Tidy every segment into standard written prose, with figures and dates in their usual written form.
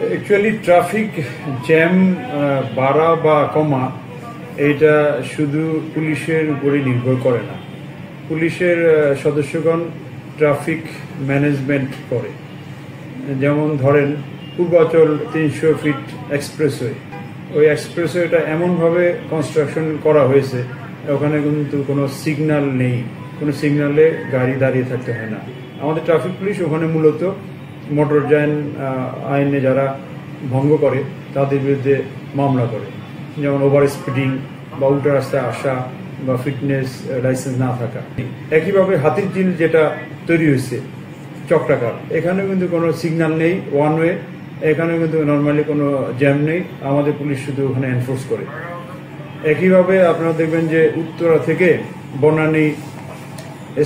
Actually traffic jam বাড়া বা কমা এটা শুধু পুলিশের উপরে নির্ভর করে না। পুলিশের সদস্যগণ ট্রাফিক ম্যানেজমেন্ট করে। যেমন ধরেন পূর্বাচল ৩০০ ফিট এক্সপ্রেসওয়ে, ওই এক্সপ্রেসওয়েটা এমনভাবে কনস্ট্রাকশন করা হয়েছে ওখানে কিন্তু কোনো সিগন্যাল নেই, কোনো সিগন্যালে গাড়ি দাঁড়িয়ে থাকতে হয় না। আমাদের ট্রাফিক পুলিশ ওখানে মূলত মোটরযান আইনে যারা ভঙ্গ করে তাদের বিরুদ্ধে মামলা করে, যেমন ওভার স্পিডিং বা উল্টা রাস্তায় আসা বা ফিটনেস লাইসেন্স না থাকা। একইভাবে হাতির ঝিল যেটা তৈরি হয়েছে চক্রাকার, এখানেও কিন্তু কোনো সিগন্যাল নেই, ওয়ান ওয়ে, এখানেও কিন্তু নর্মালি কোনো জ্যাম নেই, আমাদের পুলিশ শুধু ওখানে এনফোর্স করে। একইভাবে আপনারা দেখবেন যে উত্তরা থেকে বনানী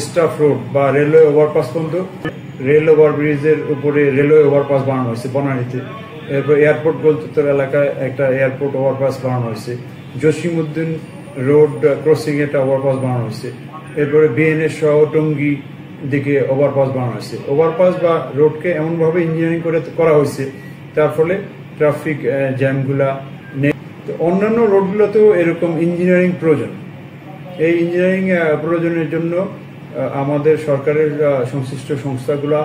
স্টাফ রোড বা রেলওয়ে ওভারপাস পর্যন্ত রেল ওভার ব্রিজের উপরে রেলওয়ে ওভারপাস বানানো হয়েছে বনানীতে। এরপর এয়ারপোর্ট গোলচত্বর এলাকায় একটা এয়ারপোর্ট ওভারপাস বানানো হয়েছে। জসিমউদ্দিন রোড ক্রসিং একটা ওভারপাস বানানো হয়েছে। এরপরে বিএনএস সহ টঙ্গী দিকে ওভারপাস বানানো হয়েছে। ওভারপাস বা রোডকে এমনভাবে ইঞ্জিনিয়ারিং করা হয়েছে তার ফলে ট্রাফিক জ্যামগুলা নেই। অন্যান্য রোডগুলোতেও এরকম ইঞ্জিনিয়ারিং প্রয়োজন। এই ইঞ্জিনিয়ারিং প্রয়োজনের জন্য আমাদের সরকারের সংশ্লিষ্ট সংস্থাগুলা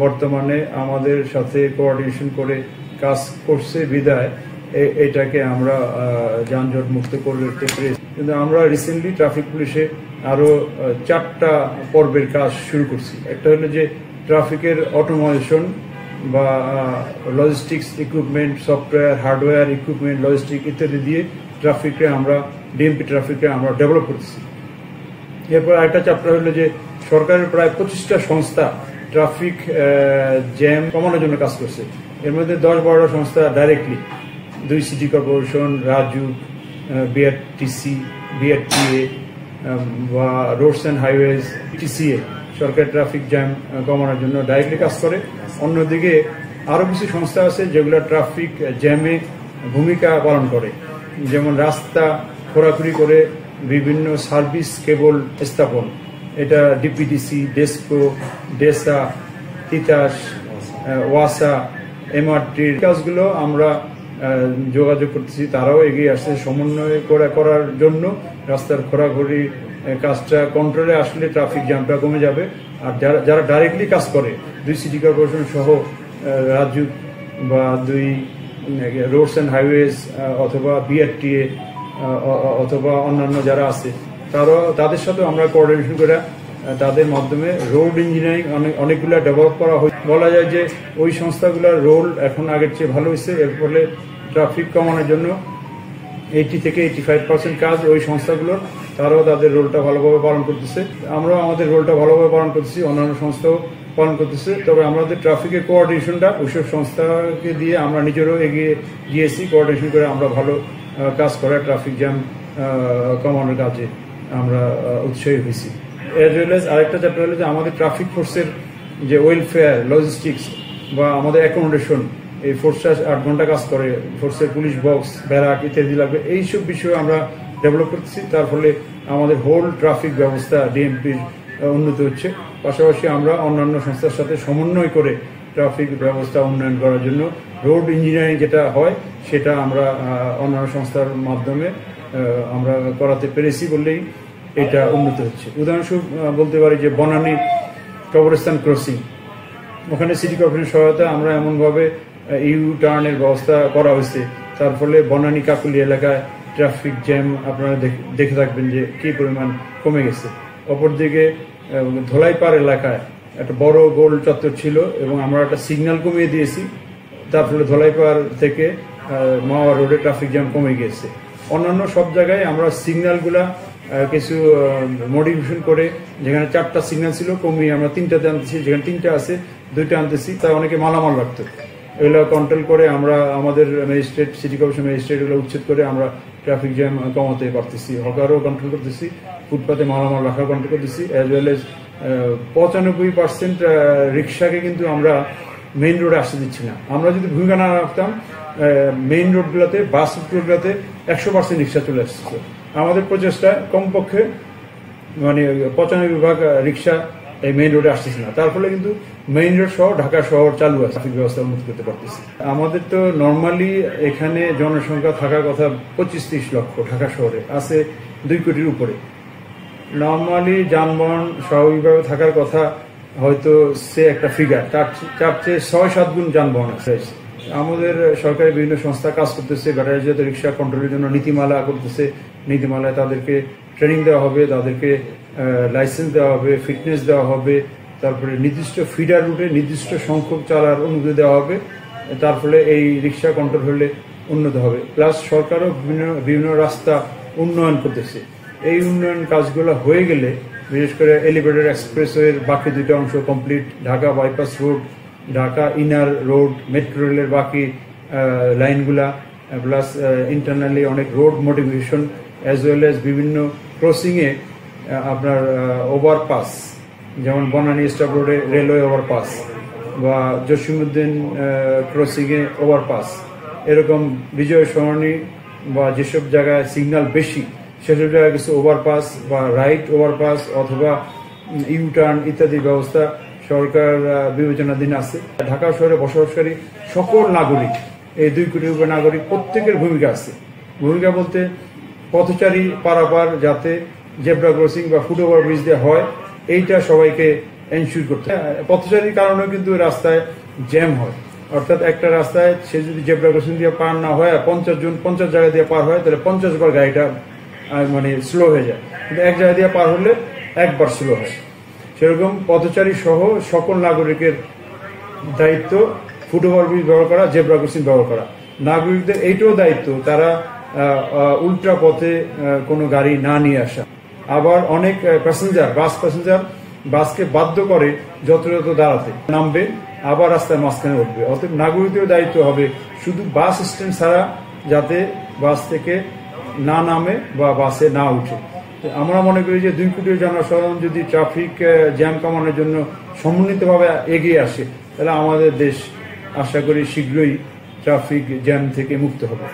বর্তমানে আমাদের সাথে কোঅর্ডিনেশন করে কাজ করছে বিধায় এটাকে আমরা যানজট মুক্ত করতে পেরেছি। কিন্তু আমরা রিসেন্টলি ট্রাফিক পুলিশে আরো 4টা পর্বের কাজ শুরু করছি। একটা হলো যে ট্রাফিকের অটোমেশন বা logistics equipment, software, hardware, equipment, logistic ইত্যাদি দিয়ে ট্রাফিককে আমরা ডিএমপি ট্রাফিককে আমরা ডেভেলপ করতেছি। এরপর আরেকটা চ্যাপ্টার হলো যে সরকারের প্রায় 25টা সংস্থা ট্রাফিক জ্যাম কমানোর জন্য কাজ করছে। এর মধ্যে 10-12টা সংস্থা directly, 2 city corporation, Raju, BRTC, BRTA বা রোডস অ্যান্ড হাইওয়েজ, টিসিএ সরকার ট্রাফিক জ্যাম কমানোর জন্য ডাইরেক্টলি কাজ করে। অন্যদিকে আরো কিছু সংস্থা আছে যেগুলো ট্রাফিক জ্যামে ভূমিকা পালন করে, যেমন রাস্তা খোরাখুরি করে বিভিন্ন সার্ভিস কেবল স্থাপন, এটা ডিপিডিসি, ডেসকো, ডেসা, তিতাস, ওয়াসা, এমআরটির কাজগুলো আমরা যোগাযোগ করতেছি। তারাও এগিয়ে আসছে সমন্বয় করার জন্য। রাস্তার খোরাখুরি কাজটা কন্ট্রোলে আসলে ট্রাফিক জ্যামটা কমে যাবে। আর যারা ডাইরেক্টলি কাজ করে 2 সিটি কর্পোরেশন সহ রাজু বা 2 রোডস অ্যান্ড হাইওয়েজ অথবা বিআরটিএ অথবা অন্যান্য যারা আছে তাদের সাথে আমরা কোঅর্ডিনেশন করে তাদের মাধ্যমে রোড ইঞ্জিনিয়ারিং অনেকগুলো ডেভেলপ করা হয়েছে। বলা যায় যে ওই সংস্থাগুলোর রোল এখন আগের চেয়ে ভালো হয়েছে। এর ফলে ট্রাফিক কমানোর জন্য 80 থেকে 85% কাজ ওই সংস্থাগুলোর, তারাও তাদের রোলটা ভালোভাবে পালন করতেছে। আমরাও আমাদের রোলটা ভালোভাবে পালন করতেছি, অন্যান্য সংস্থাও পালন করতেছে। তবে আমাদের ট্রাফিকের কোঅর্ডিনেশনটা ওইসব সংস্থাকে দিয়ে আমরা নিজেরও এগিয়ে গিয়েছি। কোঅর্ডিনেশন করে আমরা ভালো কাজ করা ট্রাফিক জ্যাম কমানোর কাজে আমরা উৎসাহী হয়েছি। এজ ওয়েল এজ আরেকটা চ্যাপ্টার হলো যে আমাদের ট্রাফিক ফোর্সের যে ওয়েলফেয়ার, লজিস্টিক্স বা আমাদের অ্যাকোমোডেশন, এই ফোর্সটা 8 ঘন্টা কাজ করে, ফোর্সের পুলিশ বক্স, ব্যারাক ইত্যাদি লাগবে, এইসব বিষয়ে আমরা ডেভেলপ করতেছি। তার ফলে আমাদের হোল ট্রাফিক ব্যবস্থা ডিএমপির উন্নতি হচ্ছে। পাশাপাশি আমরা অন্যান্য সংস্থার সাথে সমন্বয় করে ট্রাফিক ব্যবস্থা উন্নয়ন করার জন্য রোড ইঞ্জিনিয়ারিং যেটা হয় সেটা আমরা অন্যান্য সংস্থার মাধ্যমে আমরা করাতে পেরেছি বললেই এটা উন্নতি হচ্ছে। উদাহরণস্বরূপ বলতে পারি যে বনানী কবরস্থান ক্রসিং, ওখানে সিটি কর্পোরেশনের সহায়তা আমরা এমনভাবে ইউ টার্নের ব্যবস্থা করা হয়েছে, তার ফলে বনানী কাকুলি এলাকায় ট্রাফিক জ্যাম আপনারা দেখে থাকবেন যে কি পরিমাণ কমে গেছে। অপরদিকে ধলাইপাড় এলাকায় একটা বড় গোল চত্বর ছিল এবং আমরা একটা সিগন্যাল কমিয়ে দিয়েছি, তার ফলে ধলাইপাড় থেকে মাওয়া রোডে ট্রাফিক জ্যাম কমে গিয়েছে। অন্যান্য সব জায়গায় আমরা সিগন্যালগুলা কিছু মডিফিকেশন করে, যেখানে 4টা সিগন্যাল ছিল কমিয়ে আমরা 3টাতে আনতেছি, যেখানে 3টা আছে 2টা আনতেছি। তাই অনেকে মালামাল রাখতো, এগুলো কন্ট্রোল করে আমরা আমাদের ম্যাজিস্ট্রেট, সিটি কর্পোরেশন ম্যাজিস্ট্রেট এগুলো উচ্ছেদ করে আমরা ট্রাফিক জ্যাম কমাতে পারতেছি। হকারও কন্ট্রোল করতেছি, ফুটপাতে মালামাল রাখা কন্ট্রোল করতেছি। অ্যাজ ওয়েল এজ 95% রিক্সাকে কিন্তু আমরা মেইন রোডে আসতে দিচ্ছি না। আমরা যদি ভূমিকা না রাখতাম মেইন রোডগুলোতে, বাস রুটগুলোতে 100% রিক্সা চলে আসছে। আমাদের প্রচেষ্টা কমপক্ষে মানে 95 ভাগ রিক্সা এই মেইন রোডে আসতেছে না। তার ফলে কিন্তু মেইন রোড সহ ঢাকা শহর চালু আছে, ট্রাফিক ব্যবস্থা উন্নত করতে পারতেছি। আমাদের তো নর্মালি এখানে জনসংখ্যা থাকার কথা 25-30 লক্ষ, ঢাকা শহরে আছে 2 কোটির উপরে। নর্মালি যানবাহন স্বাভাবিকভাবে থাকার কথা হয়তো সে একটা ফিগার, তার চেয়ে 6-7 গুণ যানবাহন আছে। আমাদের সরকারি বিভিন্ন সংস্থা কাজ করতেছে, ব্যাটারিজাত রিক্সা কন্ট্রোলের জন্য নীতিমালা করতেছে। নীতিমালায় তাদেরকে ট্রেনিং দেওয়া হবে, তাদেরকে লাইসেন্স দেওয়া হবে, ফিটনেস দেওয়া হবে, তারপরে নির্দিষ্ট ফিডার রুটে নির্দিষ্ট সংখ্যক চালার অনুমতি দেওয়া হবে। তার ফলে এই রিক্সা কন্ট্রোল হলে উন্নত হবে। প্লাস সরকারও বিভিন্ন রাস্তা উন্নয়ন করতেছে। এই উন্নয়ন কাজগুলো হয়ে গেলে, বিশেষ করে এলিভেটেড এক্সপ্রেসওয়ের বাকি 2টা অংশ complete, Dhaka bypass road, Dhaka inner road, metro রেলের বাকি লাইনগুলা, প্লাস ইন্টারনালি অনেক road modification, as well as বিভিন্ন ক্রসিংয়ে আপনার ওভারপাস, যেমন বনানী স্টপ রোডে রেলওয়ে ওভারপাস বা জসিমউদ্দিন ক্রসিংয়ে ওভারপাস, এরকম বিজয় সরণি বা যেসব জায়গায় সিগন্যাল বেশি সেসব জায়গায় কিছু ওভারপাস বা রাইট ওভারপাস অথবা ইউটার্ন ইত্যাদি ব্যবস্থা সরকার বিবেচনাধীন আছে। ঢাকা শহরে বসবাসকারী সকল নাগরিক, এই 2 কোটির উপরে নাগরিক, প্রত্যেকের ভূমিকা আছে। ভূমিকা বলতে পথচারী পারাপার যাতে জেব্রা ক্রসিং বা ফুট ওভার ব্রিজ দিয়ে হয়, এইটা সবাইকে এনশিওর করতে হয়। পথচারীর কারণেও কিন্তু রাস্তায় জ্যাম হয়, অর্থাৎ একটা রাস্তায় সে যদি জেব্রা ক্রসিং দিয়ে পার না হয়, 50 জন 50 জায়গা দিয়ে পার হয়, তাহলে 50 বার গাড়িটা মানে স্লো হয়ে যায়। কিন্তু এক জায়গা দিয়ে পার হলে একবার স্লো হয়। সেরকম পথচারী সহ সকল নাগরিকের দায়িত্ব ফুট ওভার ব্রিজ ব্যবহার করা, জেব্রা ক্রসিং ব্যবহার করা। নাগরিকদের এইটাও দায়িত্ব তারা উল্টা পথে কোনো গাড়ি না নিয়ে আসা। আবার অনেক প্যাসেঞ্জার বাসকে বাধ্য করে যত্রতত্র দাঁড়াতে, নামবে আবার রাস্তায় মাঝখানে উঠবে। অতএব নাগরিকদের দায়িত্ব হবে শুধু বাস স্ট্যান্ড ছাড়া যাতে বাস থেকে না নামে বা বাসে না উঠে। আমরা মনে করি যে 2 কোটির জনসাধারণ যদি ট্রাফিক জ্যাম কমানোর জন্য সমন্বিতভাবে এগিয়ে আসে, তাহলে আমাদের দেশ আশা করি শীঘ্রই ট্রাফিক জ্যাম থেকে মুক্ত হবে।